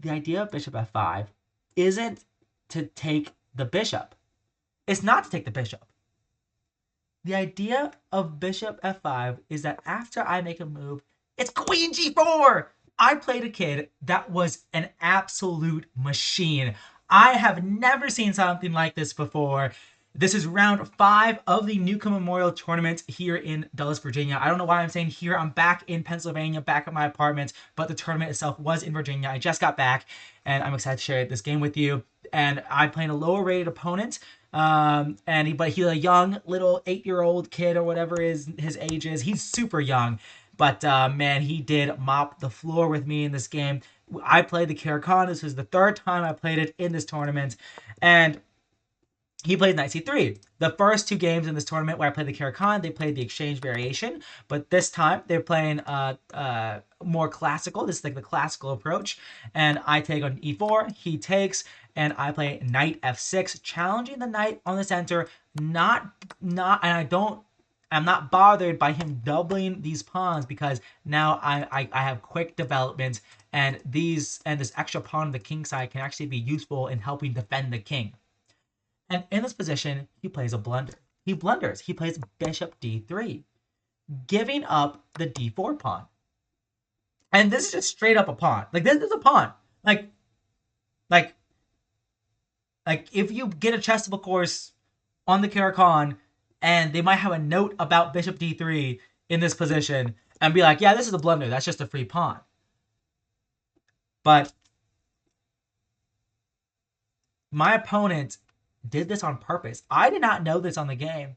the idea of bishop f5 isn't to take the bishop. It's not to take the bishop. The idea of bishop f5 is that after I make a move, it's queen g4. I played a kid that was an absolute machine. I have never seen something like this before. This is round 5 of the Newcomb Memorial Tournament here in Dulles, Virginia. I don't know why I'm saying here. I'm back in Pennsylvania, back at my apartment, but the tournament itself was in Virginia. I just got back, and I'm excited to share this game with you. And I'm playing a lower rated opponent. But he's a young little 8-year-old kid or whatever his age is. He's super young, but man, he did mop the floor with me in this game. I played the Karakan. This was the 3rd time I played it in this tournament, and he played knight c3. The first 2 games in this tournament where I played the Karakan, they played the exchange variation, but this time they're playing more classical. This is like the classical approach, and I take on e4, he takes, and I play knight f6, challenging the knight on the center. I'm not bothered by him doubling these pawns because now I have quick development, and this extra pawn on the king side can actually be useful in helping defend the king. And in this position, he plays a blunder. He blunders. He plays bishop d3, giving up the d4 pawn. And this is just straight up a pawn. Like, this is a pawn. Like if you get a chessable course on the Karakan, and they might have a note about bishop d3 in this position, and be like, yeah, this is a blunder. That's just a free pawn. But my opponent did this on purpose. I did not know this on the game.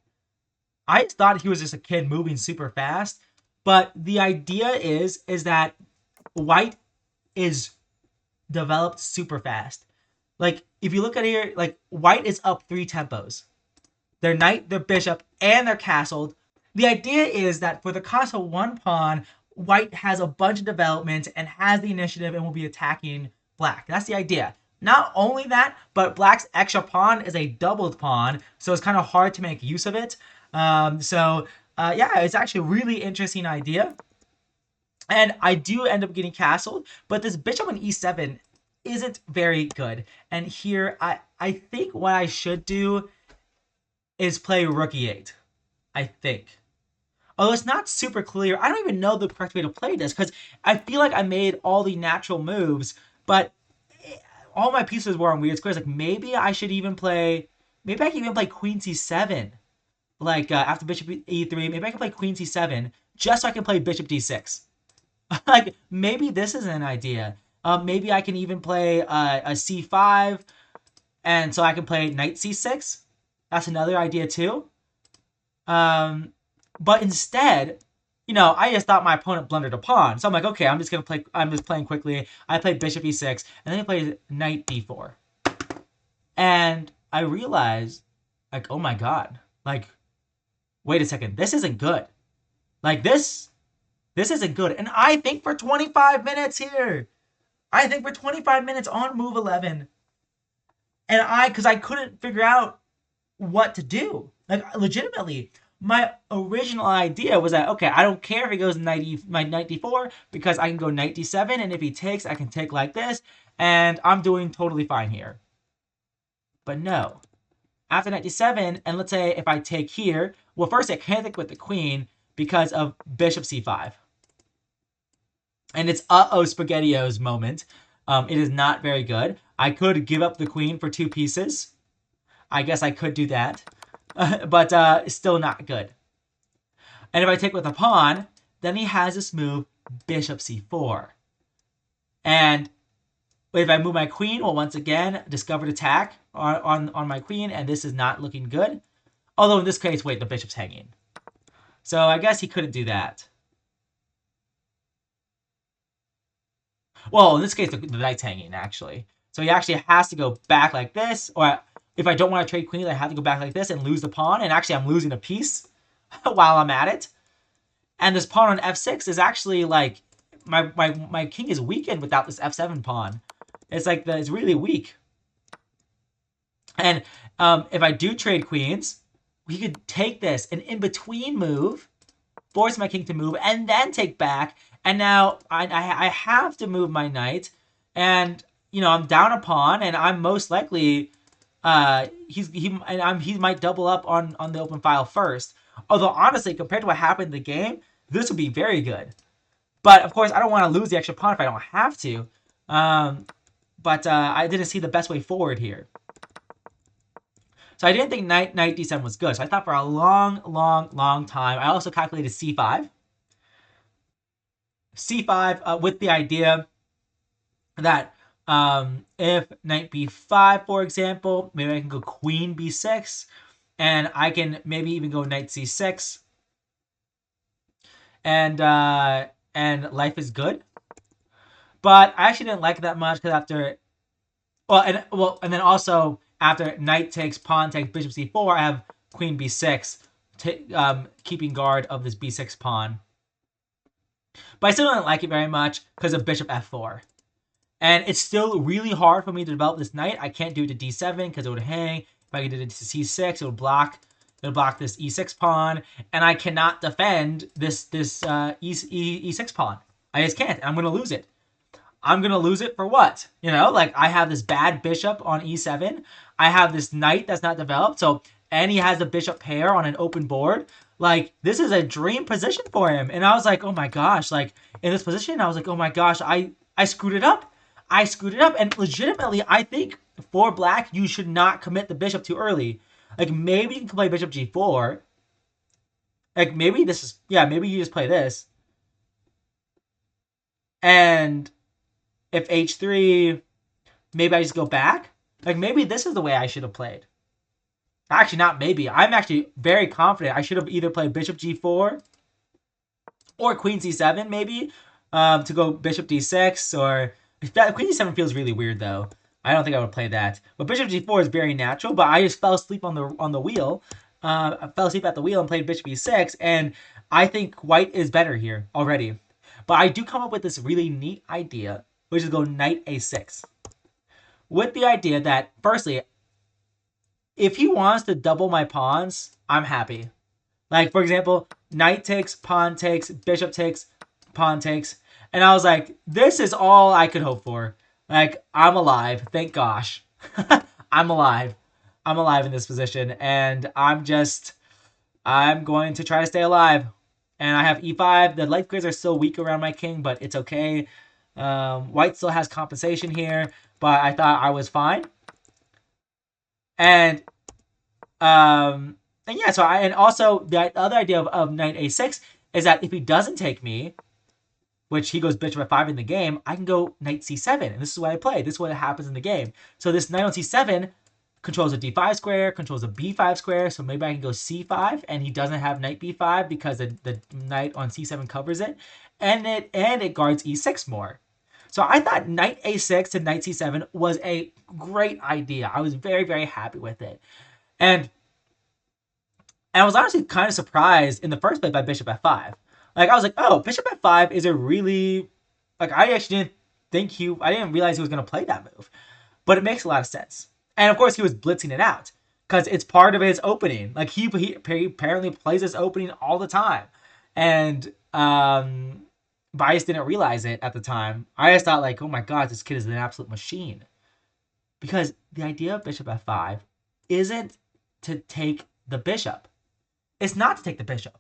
I just thought he was just a kid moving super fast. But the idea is that white is developed super fast. Like, if you look at here, like, white is up 3 tempos. Their knight, their bishop, and their castle. The idea is that for the cost of 1 pawn, white has a bunch of development and has the initiative and will be attacking black. That's the idea. Not only that, but black's extra pawn is a doubled pawn, so it's kind of hard to make use of it. Yeah, it's actually a really interesting idea. And I do end up getting castled, but this bishop on e7 isn't very good. And here, I think what I should do is play rook e8, I think. Although it's not super clear. I don't even know the correct way to play this, because I feel like I made all the natural moves, but all my pieces were on weird squares. Like, maybe I can even play queen c7. Like, after bishop e3, maybe I can play queen c7 just so I can play bishop d6. Like, maybe this is an idea. Maybe I can even play a c5, and so I can play knight c6. That's another idea too. But instead, I just thought my opponent blundered a pawn. So I'm like, okay, I'm just playing quickly. I play bishop e6, and then he plays knight d4. And I realized, like, oh my god, like, wait a second, this isn't good. Like, this isn't good. And I think for 25 minutes here. I think for 25 minutes on move 11. And because I couldn't figure out what to do. Like, legitimately, my original idea was that, okay, I don't care if he goes knight d4, because I can go knight d7, and if he takes, I can take like this, and I'm doing totally fine here. But no. After knight d7, and let's say if I take here, well, first I can't take with the queen because of bishop c5. And it's SpaghettiOs moment. It is not very good. I could give up the queen for 2 pieces. I guess I could do that. But it's still not good. And if I take with a pawn, then he has this move, bishop c4. And if I move my queen, well, once again, discovered attack on my queen, and this is not looking good. Although in this case, wait, the bishop's hanging. So I guess he couldn't do that. Well, in this case, the knight's hanging, actually. So he actually has to go back like this, or if I don't want to trade queens, I have to go back like this and lose the pawn, and actually I'm losing a piece while I'm at it. And this pawn on f6 is actually like, my king is weakened without this f7 pawn. It's like, it's really weak. And if I do trade queens, we could take this, an in-between move, force my king to move, and then take back. And now I have to move my knight. And I'm down a pawn, and I'm most likely he might double up on the open file first. Although honestly, compared to what happened in the game, this would be very good. But of course, I don't want to lose the extra pawn if I don't have to. Um, but I didn't see the best way forward here. So I didn't think knight d7 was good. So I thought for a long time. I also calculated c5. c5 with the idea that if knight b5, for example, maybe I can go queen b6, and I can maybe even go knight c6, and life is good. But I actually didn't like it that much because after and then also after knight takes, pawn takes, bishop c4, I have queen b6, keeping guard of this b6 pawn. But I still don't like it very much because of bishop f4. And it's still really hard for me to develop this knight. I can't do it to d7 because it would hang. If I did it to c6, it would block this e6 pawn, and I cannot defend this e6 pawn. I just can't. I'm gonna lose it. I'm gonna lose it for what? Like I have this bad bishop on e7. I have this knight that's not developed. So and he has the bishop pair on an open board. Like this is a dream position for him. And I was like, oh my gosh, like in this position, I was like, oh my gosh, I screwed it up. I screwed it up. And legitimately, I think for black, you should not commit the bishop too early. Like maybe you can play bishop g4. Like maybe this is maybe you just play this. And if h3, maybe I just go back. Like maybe this is the way I should have played. Actually, not maybe. I'm actually very confident I should have either played bishop g4 or queen c7 maybe to go bishop d6 or queen c7 feels really weird though. I don't think I would play that. But bishop g4 is very natural. But I just fell asleep on the wheel. I fell asleep at the wheel and played bishop e6, and I think white is better here already. But I do come up with this really neat idea, which is go knight a6. With the idea that, firstly, if he wants to double my pawns, I'm happy. Like, for example, knight takes, pawn takes, bishop takes, pawn takes. And I was like, this is all I could hope for. Like, I'm alive. Thank gosh. I'm alive. I'm alive in this position. And I'm going to try to stay alive. And I have e5. The life grids are still weak around my king, but it's okay. White still has compensation here, but I thought I was fine. And yeah, so and also the other idea of knight a6 is that if he doesn't take me, which he goes bishop f5 in the game, I can go knight c7, and this is what I play. This is what happens in the game. So this knight on c7 controls a d5 square, controls a b5 square, so maybe I can go c5, and he doesn't have knight b5 because the knight on c7 covers it, and it guards e6 more. So I thought knight a6 to knight c7 was a great idea. I was very, very happy with it. And I was honestly kind of surprised in the first place by bishop f5. Like, I was like, oh, bishop f5 is a really... Like, I actually I didn't realize he was going to play that move. But it makes a lot of sense. And, of course, he was blitzing it out. Because it's part of his opening. Like, he apparently plays this opening all the time. And, Bias didn't realize it at the time. I just thought, like, oh my god, this kid is an absolute machine. Because the idea of bishop f5 isn't to take the bishop. It's not to take the bishop.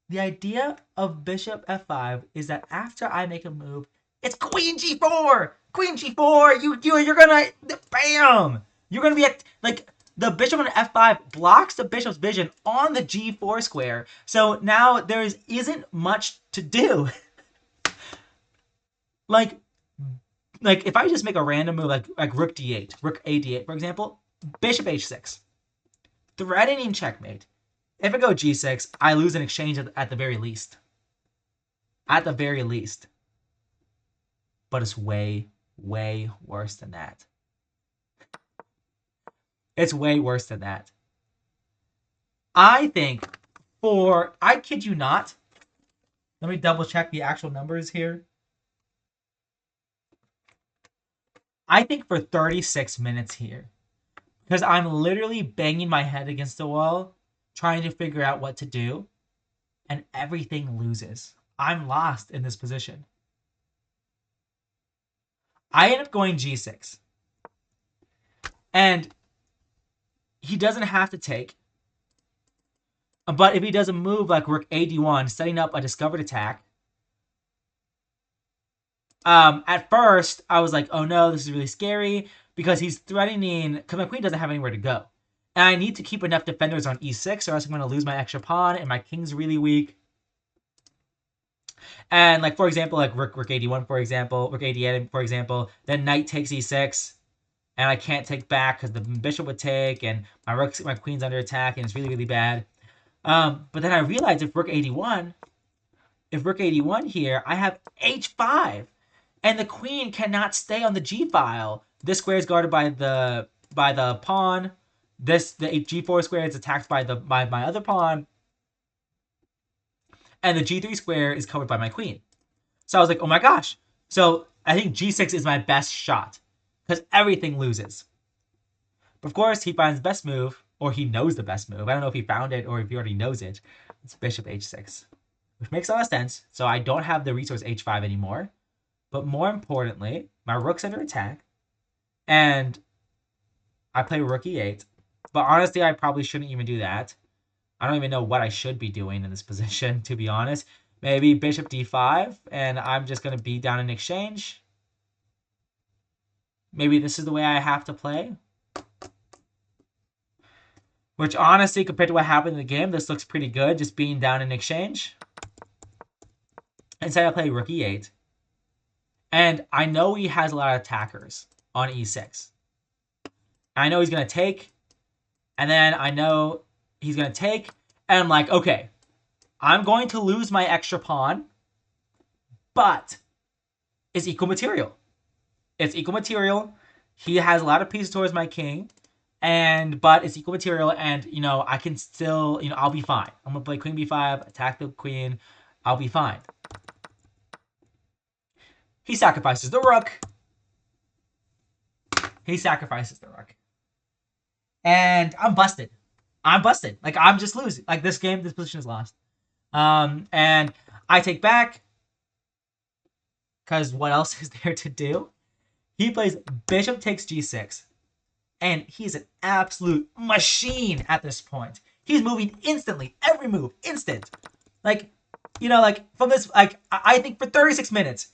The idea of bishop f5 is that after I make a move, it's queen g4! Queen g4! You're gonna... Bam! You're gonna be at... Like, the bishop on f5 blocks the bishop's vision on the g4 square. So now there isn't much to do. like if I just make a random move like rook d8, rook a d8, for example, bishop h6, threatening checkmate. If I go g6, I lose an exchange at the very least. At the very least. But it's way, way worse than that. It's way worse than that. I think I kid you not, let me double check the actual numbers here. I think for 36 minutes here, because I'm literally banging my head against the wall, trying to figure out what to do, and everything loses. I'm lost in this position. I end up going g6. And he doesn't have to take. But if he does a move like rook ad1, setting up a discovered attack, at first I was like, oh no, this is really scary because he's threatening, because my queen doesn't have anywhere to go. And I need to keep enough defenders on e6 or else I'm going to lose my extra pawn and my king's really weak. And like, for example, like rook ad1, for example, rook ad8, for example, then knight takes e6. And I can't take back because the bishop would take, and my queen's under attack, and it's really, really bad. But then I realized if rook ad1 here, I have h5, and the queen cannot stay on the g file. This square is guarded by the pawn. The g4 square is attacked by my other pawn, and the g3 square is covered by my queen. So I was like, oh my gosh. So I think g6 is my best shot, because everything loses. But of course, he finds the best move, or he knows the best move. I don't know if he found it or if he already knows it. It's bishop h6, which makes a lot of sense. So I don't have the resource h5 anymore. But more importantly, my rook's under attack, and I play rook e8. But honestly, I probably shouldn't even do that. I don't even know what I should be doing in this position, to be honest. Maybe bishop d5, and I'm just going to be down in exchange. Maybe this is the way I have to play. Which honestly, compared to what happened in the game, this looks pretty good, just being down in exchange. Instead, I play rook e8. And I know he has a lot of attackers on e6. I know he's going to take. And then I know he's going to take. And I'm like, okay, I'm going to lose my extra pawn. But it's equal material. It's equal material. He has a lot of pieces towards my king. But it's equal material. And, I can still, I'll be fine. I'm going to play queen b5, attack the queen. I'll be fine. He sacrifices the rook. And I'm busted. Like, I'm just losing. Like, this position is lost. And I take back. Because what else is there to do? He plays bishop takes g6. And he's an absolute machine at this point. He's moving instantly. Every move, instant. Like, from this, I think for 36 minutes,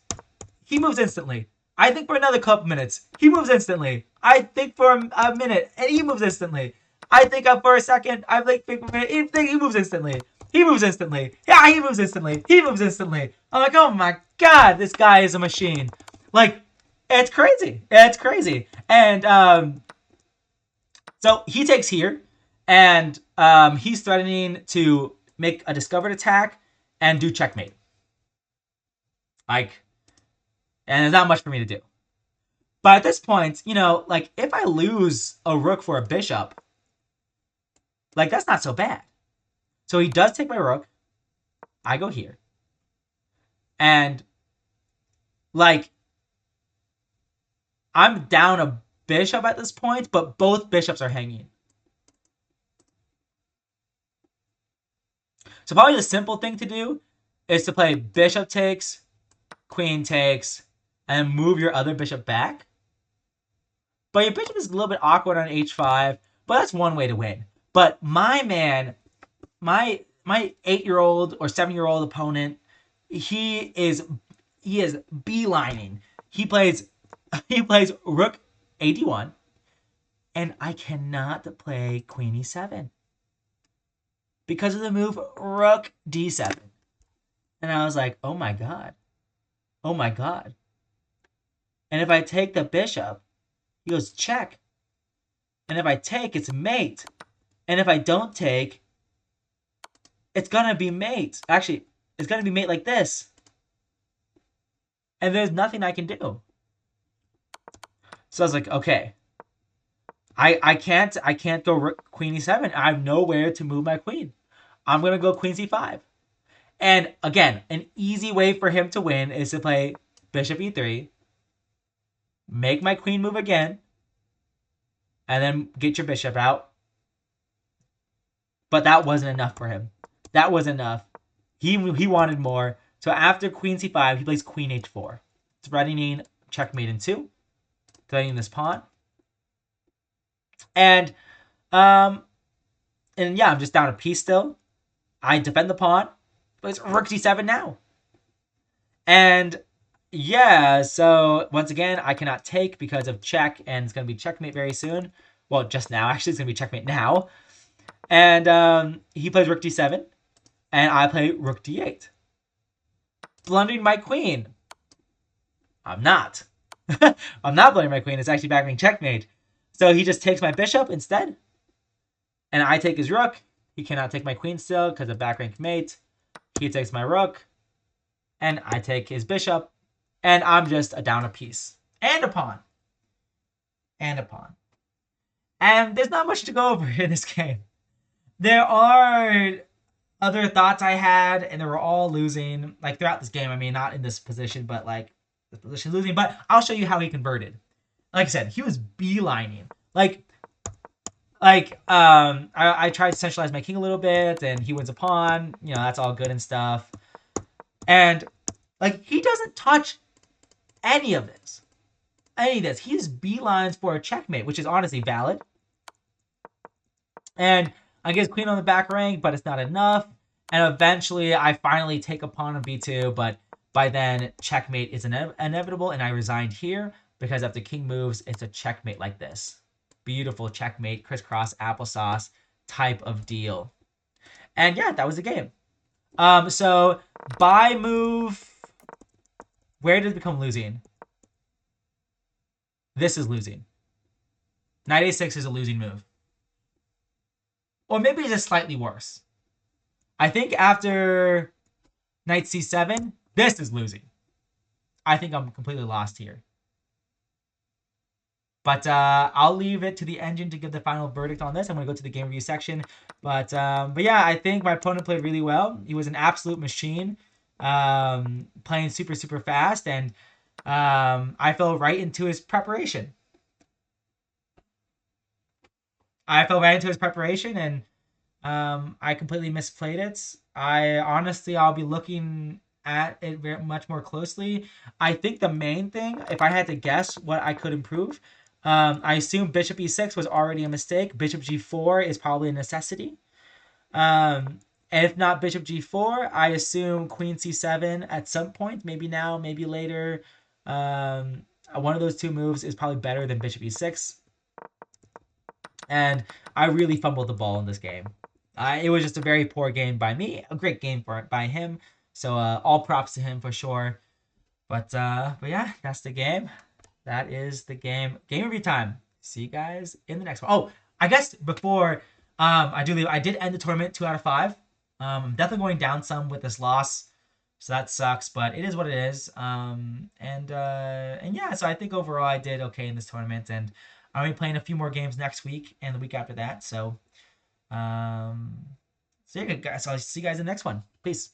he moves instantly. I think for another couple minutes, he moves instantly. I think for a minute, and he moves instantly. I think for a second, I think for a minute, he moves instantly. He moves instantly. Yeah, he moves instantly. He moves instantly. I'm like, oh my god, this guy is a machine. Like, it's crazy. It's crazy. And so he takes here, and he's threatening to make a discovered attack and do checkmate. And there's not much for me to do. But at this point, if I lose a rook for a bishop, that's not so bad. So he does take my rook. I go here. And, I'm down a bishop at this point, but both bishops are hanging. So probably the simple thing to do is to play bishop takes, queen takes, and move your other bishop back. But your bishop is a little bit awkward on h5, but that's one way to win. But my man, my 8-year-old or 7-year-old opponent, he is beelining. He plays rook ad1, and I cannot play queen e7 because of the move rook d7. And I was like, oh my god. Oh my god. And if I take the bishop, he goes check. And if I take, it's mate. And if I don't take, it's gonna be mate. Actually, it's gonna be mate like this. And there's nothing I can do. So I was like, okay. I can't go queen e7. I have nowhere to move my queen. I'm gonna go queen c5. And again, an easy way for him to win is to play bishop e3, make my queen move again, and then get your bishop out. But that wasn't enough for him. That wasn't enough. He wanted more. So after queen c5, he plays queen h4, threatening checkmate in 2, defending this pawn. And um, yeah, I'm just down a piece still. I defend the pawn, but it's rook d7 now. And yeah, so once again, I cannot take because of check, and it's going to be checkmate very soon. Well, just now, actually, it's going to be checkmate now. And he plays rook d7, and I play rook d8. Blundering my queen. I'm not. I'm not blundering my queen. It's actually back being checkmate. So he just takes my bishop instead. And I take his rook. He cannot take my queen still because of back rank mate. He takes my rook. And I take his bishop. And I'm just down a piece. And a pawn. And a pawn. And there's not much to go over in this game. There are other thoughts I had, and they were all losing. Like, throughout this game, I mean, not in this position, but, like, this position losing. But I'll show you how he converted. Like I said, he was beelining. I tried to centralize my king a little bit, and he wins a pawn. You know, that's all good and stuff. And, like, he doesn't touch any of this. He just beelines for a checkmate, which is honestly valid. And I get his queen on the back rank, but it's not enough. And eventually, I finally take a pawn on b2, but by then, checkmate is inevitable, and I resigned here because if the king moves, it's a checkmate like this. Beautiful checkmate, crisscross applesauce type of deal. And yeah, that was the game. So by move, where did it become losing? This is losing. Knight a6 is a losing move. Or maybe it's just slightly worse. I think after knight c7, this is losing. I think I'm completely lost here. But I'll leave it to the engine to give the final verdict on this. I'm going to go to the game review section. But yeah, I think my opponent played really well. He was an absolute machine, playing super, super fast. And I fell right into his preparation. And I completely misplayed it. I'll be looking at it very much more closely. I think the main thing, if I had to guess what I could improve, I assume bishop e6 was already a mistake. Bishop g4 is probably a necessity. And if not bishop g4, I assume queen c7 at some point, maybe now, maybe later. One of those two moves is probably better than bishop e6. And I really fumbled the ball in this game. It was just a very poor game by me, a great game by him. So all props to him for sure. But yeah, that's the game. That is the game. Game review time. See you guys in the next one. Oh, I guess before I do leave, I did end the tournament 2 out of 5. I'm definitely going down some with this loss, so that sucks. But it is what it is. And yeah, so I think overall I did okay in this tournament, and I'll be playing a few more games next week and the week after that. So, so yeah, guys. I'll see you guys in the next one. Peace.